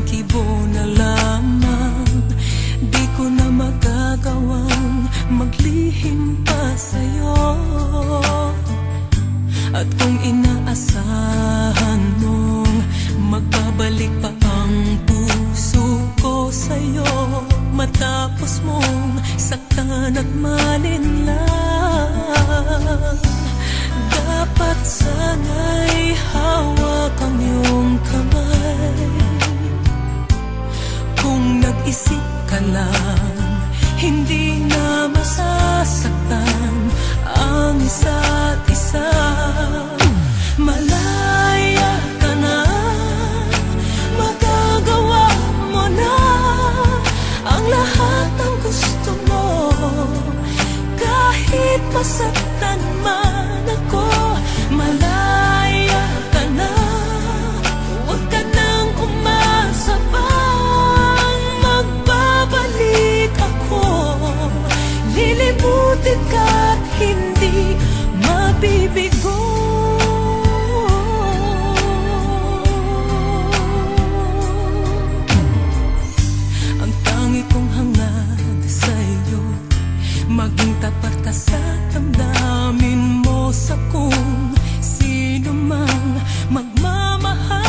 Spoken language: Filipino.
kibo na lamang. Di ko na magagawang maglihim pa sa'yo. At kung inaasahan mong magbabalik pa ang puso ko sa'yo, matapos mong saktan at malinlang, dapat sana'y hawak ang iyong kamay. Kung nag-isip ka lang, hindi na masasaktan ang isa't isa. Malaya ka na, magagawa mo na ang lahat ng gusto mo. Kahit masaktan man ako, malaya ka na. Huwag ka nang umasa pang magbabalik ako. Lilimutin ka't hindi mabibigo. Ang tangi kong hangad sa'yo, maging tapat ka sa damdamin mo, sa kung sino mang magmamahal